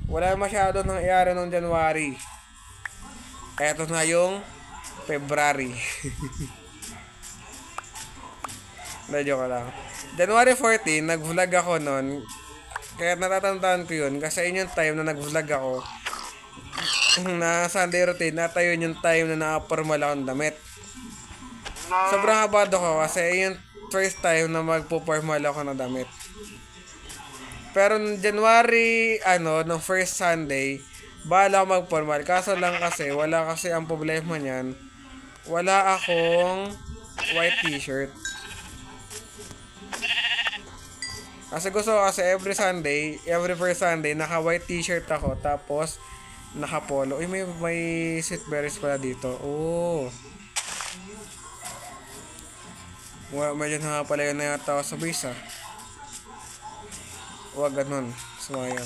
wala masyado nang nangyari noong January. Eto na yung February. Joke lang. January 14, nag-vlog ako noon. Kaya natatandaan ko yun. Kasi yun yung time na nag-vlog ako. Na Sunday routine. Nata yun yung time na naka-formal akong damit. Sobrang habado ko kasi yung first time na magpo-formal ako na damit. Pero January, nung first Sunday, bahala ako mag-formal. Kaso lang kasi, wala kasi ang problema niyan. Wala akong white t-shirt. Kasi gusto ko kasi every first Sunday, naka-white t-shirt ako. Tapos, naka-polo. Uy, may sweet berries pala dito. Oh. Medyo nakapalayo na yata ako sa base, Huwag ganun. Sumayan.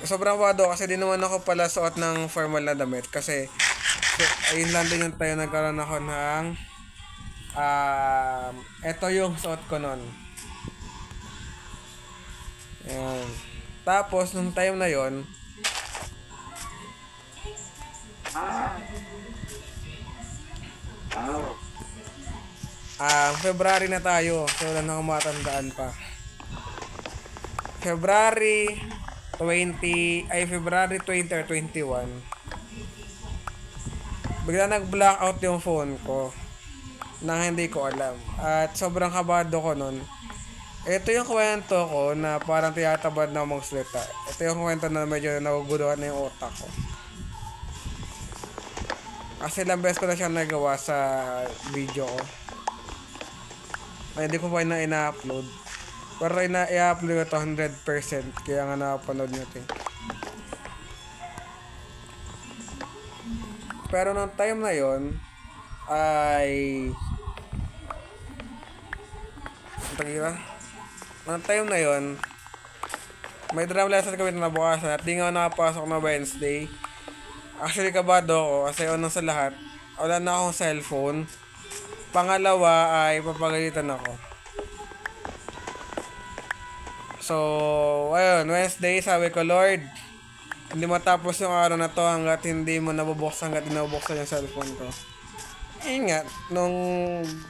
Sobrang wado kasi di naman ako pala suot ng formal na damit. Kasi, ayun lang din yung tayo nagkaroon ako ng eto yung suot ko nun. Ayan. Tapos, nung time na yon February na tayo. So, wala na akong matandaan pa. February 20 or 21. Bigla nag-blackout yung phone ko nang hindi ko alam. At sobrang kabado ko nun. Ito yung kwento ko na parang tiyatabad na magsalita. Ito yung kwento na medyo naguguluhan na yung utak ko. Kasi ilang beses ko na siya nagawa sa video ko. Ay, hindi ko pa ina-upload. Pero i-upload ko 100%. Kaya nga na-upload nyo ito. Pero nung time na yon ay... Nung time na yon may drum lesson kami na nabukasan at di nga ako nakapasok na Wednesday. Actually, kabado ako kasi unang sa lahat, wala na akong cellphone. Pangalawa ay papagalitan ako. So, ayun, Wednesday, sabi ko, Lord, hindi matapos yung araw na to hanggat hindi mo nabubuksan, hanggat hindi nabubuksan yung cellphone ko. Ayun nga, nung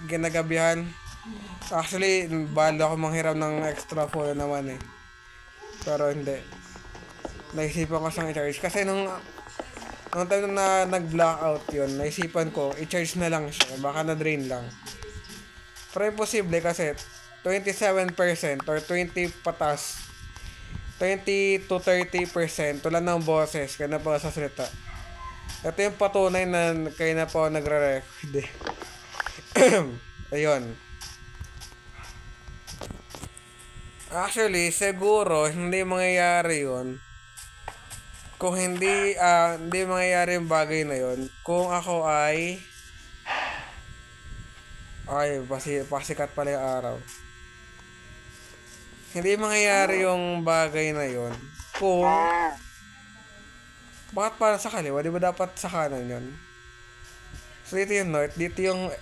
ginagabihan, actually, balo ako manghiram ng extra phone naman Pero hindi. Naisipan ko siyang i-charge. Kasi nung time na nag-blackout yun, naisipan ko, i-charge na lang siya. Baka na-drain lang. Pero imposible kasi 27% or 20 patas, 20 to 30% wala ng boses kaya na pa sa salita. Ito yung patunay na kayo na po nagre-record Ayun. Actually, siguro hindi mangyayari yun kung hindi mangyayari yung bagay na yon kung ako ay pasikat pala yung araw. Hindi mangyayari yung bagay na yon kung bakit para sa kaliwa? Di ba dapat sa kanan yun? So dito yung north, dito yung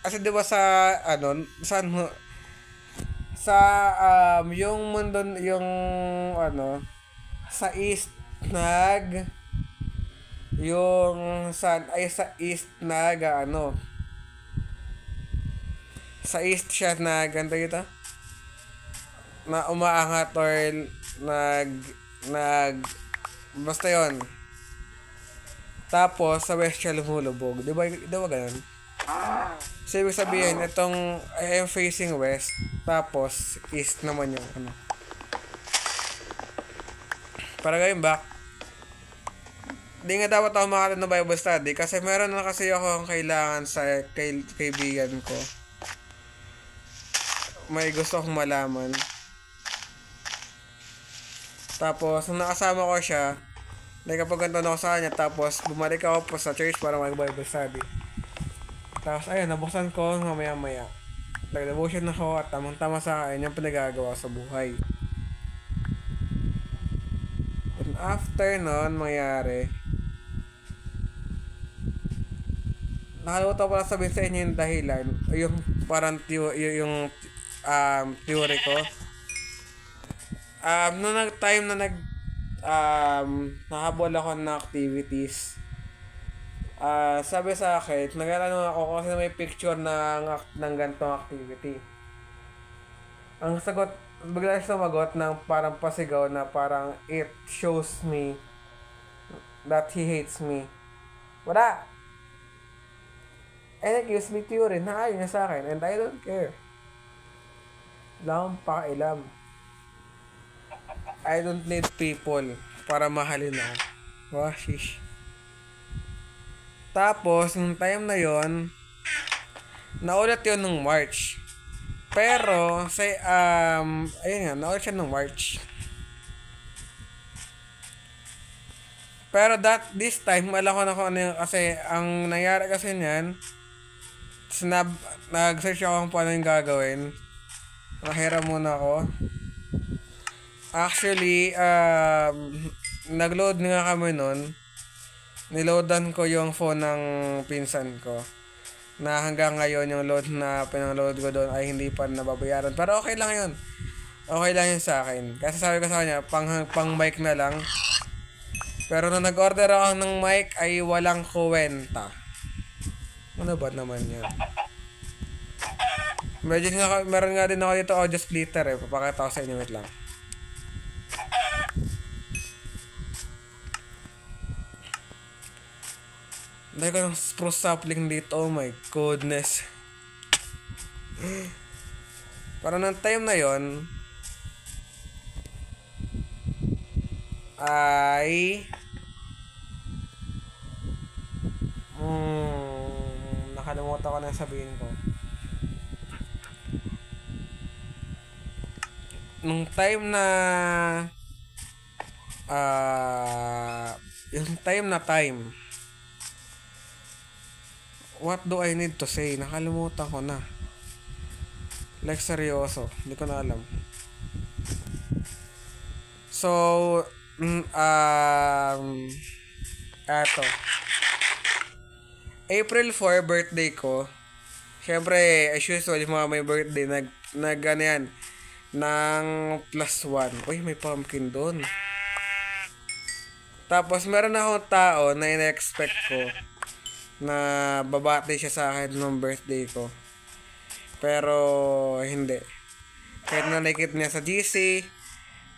kasi di ba sa yung mundo yung sa east yung sun ay sa east sa east siya ganito ito na umaangat or basta yon. Tapos sa west siya lumulubog, di ba ganun? So ibig sabihin itong I am facing west, tapos east naman yung para gawin back. Di nga dapat ako makalat ng Bible study kasi meron na kasi ako kailangan sa kaibigan ko. May gusto akong malaman. Tapos, nung nakasama ko siya, nagkapagkanto na ako sa kanya, tapos bumalik ako po sa church para mag-Bible study. Tapos, ayun, nabuksan ko mamaya-maya. Nag-devotion ako at tamang-tama sa akin yung pinagagawa sa buhay. And after nun, mangyari, nakalimutan ko pala sabihin sa inyo yung dahilan, yung parang yung theory ko Nung time na nahabol ako ng activities, sabi sa akin, nag-ano ako kasi may picture ng ganitong activity. Ang sagot, bigla siya sumagot ng parang pasigaw na parang it shows me that he hates me. Wala! And accused me to rin, naayon niya sa akin, and I don't care. Wala akong pakailam. I don't need people para mahalin ako. Wah, shish. Tapos, nung time na yon, naulit yun nung March. Pero, ayun nga, naulit siya nung March. Pero this time, alam ko na kung ano yun, kasi ang nangyari kasi niyan, nag-search ako kung paano yung gagawin. Nakahiram muna ako. Actually, nag-load nga kami nun. Niloadan ko yung phone ng pinsan ko. Na hanggang ngayon yung load na pinang-load ko doon ay hindi pa nababayaran. Pero okay lang yun. Okay lang yun sa akin. Kasi sabi ko sa kanya, pang mic na lang. Pero nung nag-order ako ng mic ay walang kuwenta. Ano ba naman yun? Meron nga din ako dito audio splitter eh. Papakita ko sa inyo, wait lang. Dahil ko ng spruce sapling dito, oh my goodness. Para ng time na yon ay nakalimutan ko na sabihin ko. Nung time na yung time what do I need to say? Nakalimutan ko na. Like seryoso, hindi ko na alam. So eto April 4 birthday ko. Syempre, as usual, yung mga may birthday ano yan, ng +1. Uy, may pumpkin doon. Tapos meron akong tao na ina-expect ko na babati siya sa akin nung birthday ko. Pero hindi. Kahit na nakikita niya sa GC,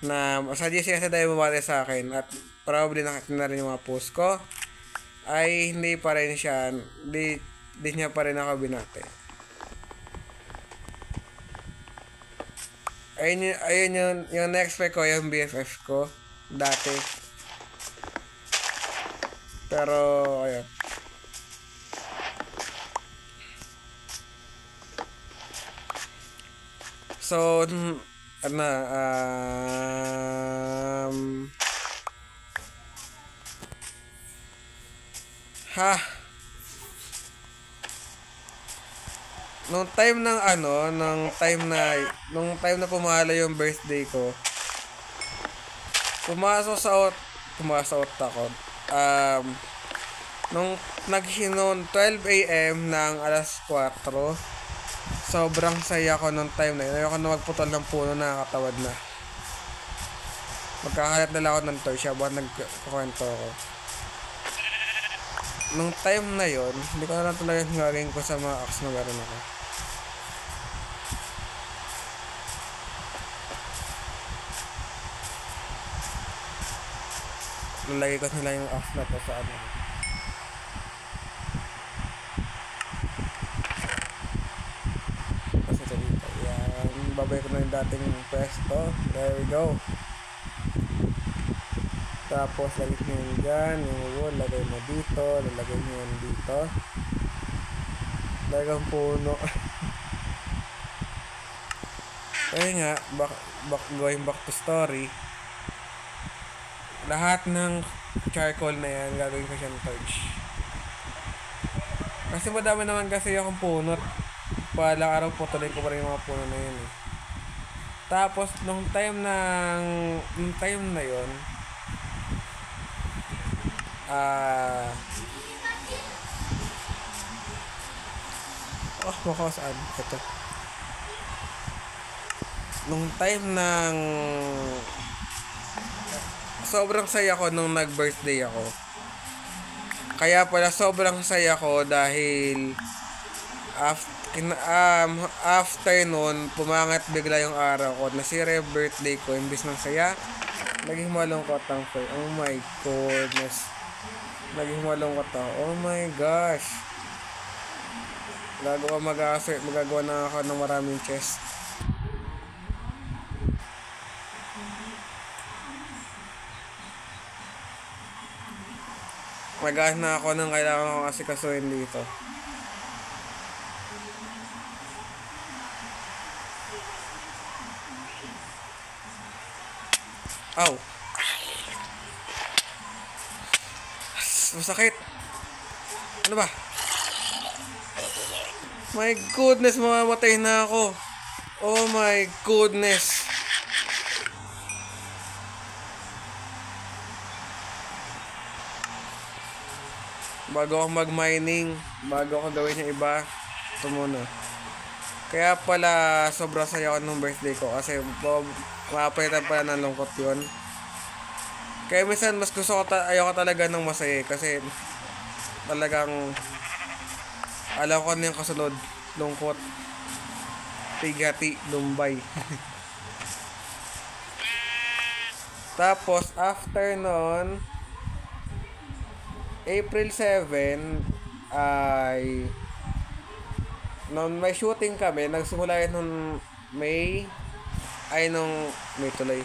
kasi dahil babati sa akin at probably nakita na rin yung mga post ko, ay hindi pa rin siya, di niya pa rin ako binati. Ayun yung na-expect ko, yung BFF ko dati. Pero ayun. So nung time na pumalo yung birthday ko, pumasok ako. Nung 12 AM ng alas 4, sobrang saya ko nung time na yun. Ayoko na magputol ng puno, nakakatawad na. Magkakalat na lang ako ng torch habang nagkukwento ako. Nung time na yon, hindi ko na lang talaga gagawin ko sa mga acts na meron ako. Lalagay ko nila yung acts na to sa ano. Kasi ito dito. Yan. Babay ko na yung dating pwesto. There we go. Tapos lagay mo yun dyan, yung wall, lagay mo dito, lalagay mo yun dito. Talagang puno. Kaya nga, going back to story, lahat ng charcoal na yan, gagawin ko siyang torch. Kasi madami naman kasi akong puno. Palang araw putuloy ko pa rin yung mga puno na yun eh. Tapos, nung time na yun, baka saan? Ito. nung time ng sobrang saya ko nung nag-birthday ako. Kaya pala sobrang saya ko dahil after nun, pumangat bigla yung araw ko. Nasira yung birthday ko. Imbis ng saya, naging malungkot ang fare. Oh my goodness. Naging malungkot ako. Oh my gosh. Magagawa na ako ng maraming chest. Mag-aas na ako ng kailangan ko kasi kasuhin dito. Ow! Masakit! Ano ba? My goodness, mamamatay na ako. Oh my goodness. Bago ako mag-mining, bago ako gawin yung iba, ito muna. Kaya pala, sobrang saya ko nung birthday ko kasi mapapalitan pala ng lungkot yun. Kaya minsan, mas gusto ko, ayoko talaga ng masaya kasi talagang alam ko na yung kasunod, lungkot, tigati, lumbay. Tapos, after nun, April 7 ay nung may shooting kami, nagsimula yun nung May tuloy.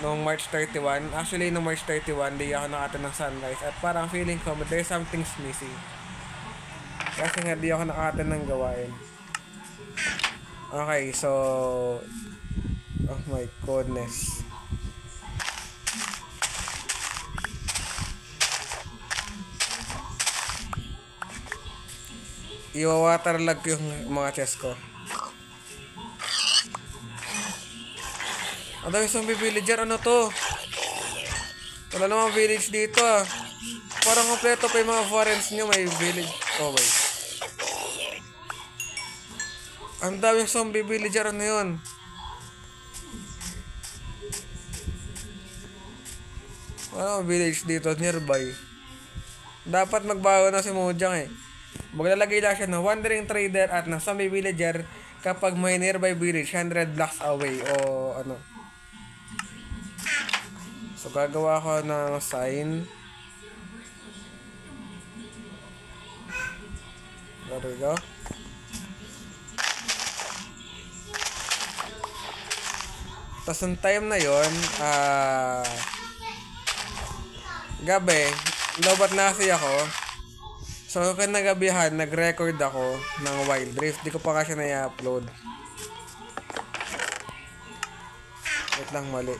Nung March 31. Actually, nung March 31, di ako nakata ng sunrise. At parang feeling ko, there's something's missing. Kasi nga, di ako nakata ng gawain. Okay, so oh my goodness. I-waterlog ko yung mga chest ko. Ang dami zombie villager. Ano to? Wala namang village dito ah. Parang kompleto pa yung mga foreigns nyo. May village. Oh wait. Ang dami yung zombie villager. Ano yun? Wala namang village dito nearby. Dapat magbago na si Mojang eh. Maglalagay lang siya ng wandering trader at ng zombie villager kapag may nearby village 100 blocks away o ano. So gagawa ko ng sign. There we go. Tapos yung time na yon, gabi, lobat na kasi ako. So, kinagabihan, nag-record ako ng Wild Rift. Di ko pa kasi na-upload. Wait lang, mali.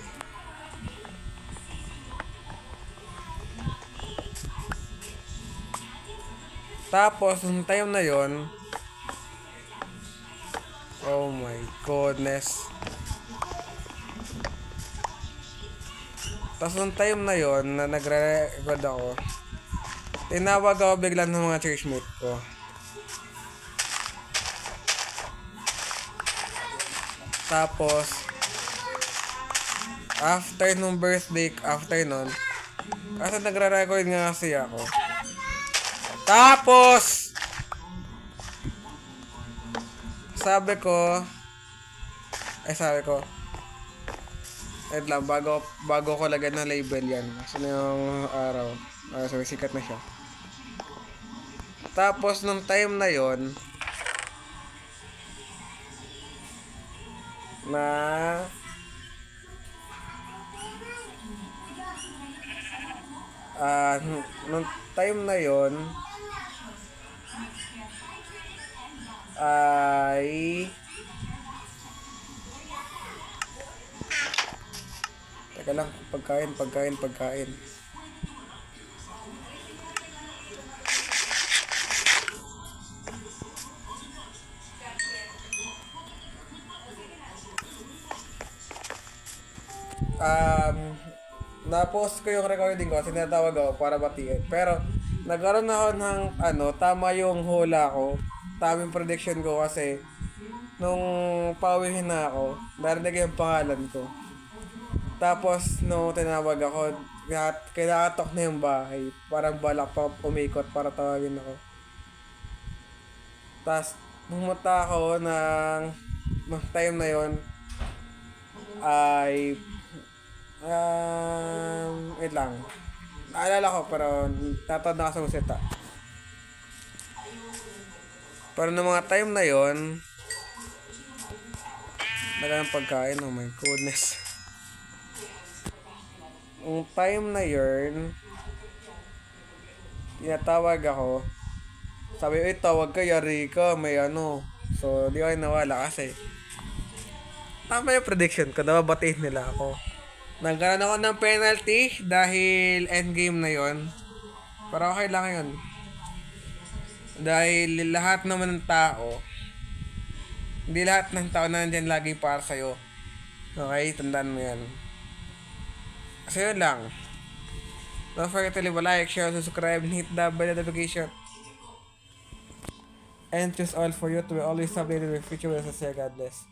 Tapos, nung time na yon, oh my goodness. Tapos, nung time na yon, na nagre-record ako, tinawag ako bigla ng mga churchmate ko. Tapos, after nung birthday, after nun, kasi nagre-record nga kasi ako. Tapos, sabi ko, wait lang, bago ko lagyan ng label yan. Kasi na yung araw, so sikat na siya. Tapos, nung time na yon na nung time na yon ay teka lang, pagkain. Na-post ko yung recording ko, sinatawag ako para batiin. Pero, nagkaroon ako ng, tama yung hula ko. Tamang prediction ko kasi, nung pauwihin na ako, narinig yung pangalan ko. Tapos, nung tinawag ako, kinakatok na yung bahay. Parang balak pa umikot para tawagin ako. Tapos, pumunta ako ng time na yon ay, wait lang. Naalala ko, pero tatawad na ako sa musita. Pero nung mga time na yon ng pagkain, oh my goodness. Yung time na yun, tinatawag ako. Sabi, tawag ka, yari ka, may ano. So, di ako nawala kasi. Tama yung prediction ko, nababatiin nila ako. Nagkaroon ako ng penalty dahil endgame na yon. Pero okay lang yun. Dahil lahat naman ng tao, hindi lahat ng tao na nandyan lagi para sa'yo. Okay, tandaan mo yan. So yun lang. Don't forget to leave a like, share, subscribe, and hit the bell notification. And choose all for you to be always updated with future videos. God bless.